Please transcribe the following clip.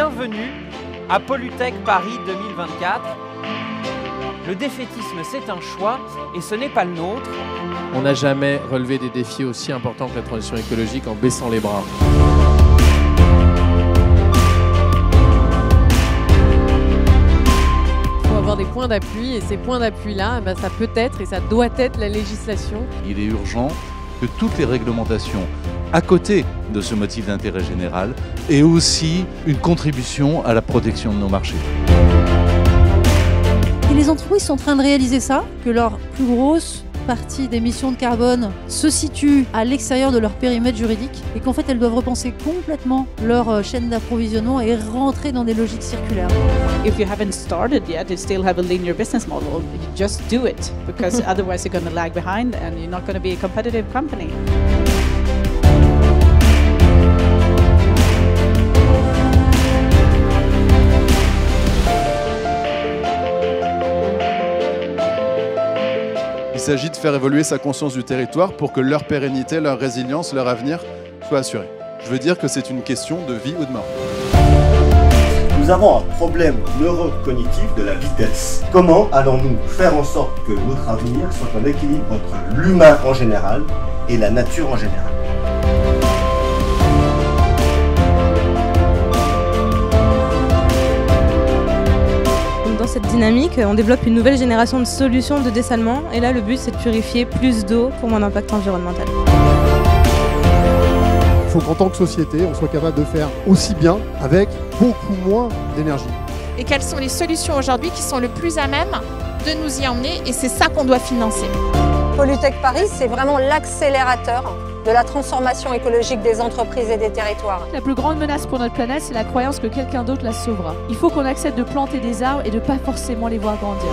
Bienvenue à Pollutech Paris 2024. Le défaitisme, c'est un choix et ce n'est pas le nôtre. On n'a jamais relevé des défis aussi importants que la transition écologique en baissant les bras. Il faut avoir des points d'appui et ces points d'appui-là, ça peut être et ça doit être la législation. Il est urgent que toutes les réglementations, à côté de ce motif d'intérêt général, aient aussi une contribution à la protection de nos marchés. Et les entreprises sont en train de réaliser ça, que leur plus grosse partie d'émissions de carbone se situe à l'extérieur de leur périmètre juridique et qu'en fait elles doivent repenser complètement leur chaîne d'approvisionnement et rentrer dans des logiques circulaires. If you haven't started yet, you still have a linear business model. You just do it because otherwise you're going to lag behind and you're not going to be a competitive company. Il s'agit de faire évoluer sa conscience du territoire pour que leur pérennité, leur résilience, leur avenir soient assurés. Je veux dire que c'est une question de vie ou de mort. Nous avons un problème neurocognitif de la vitesse. Comment allons-nous faire en sorte que notre avenir soit en équilibre entre l'humain en général et la nature en général ? Dans cette dynamique, on développe une nouvelle génération de solutions de dessalement et là le but c'est de purifier plus d'eau pour moins d'impact environnemental. Il faut qu'en tant que société, on soit capable de faire aussi bien avec beaucoup moins d'énergie. Et quelles sont les solutions aujourd'hui qui sont le plus à même de nous y emmener et c'est ça qu'on doit financer. Pollutech Paris, c'est vraiment l'accélérateur de la transformation écologique des entreprises et des territoires. La plus grande menace pour notre planète, c'est la croyance que quelqu'un d'autre la sauvera. Il faut qu'on accepte de planter des arbres et de ne pas forcément les voir grandir.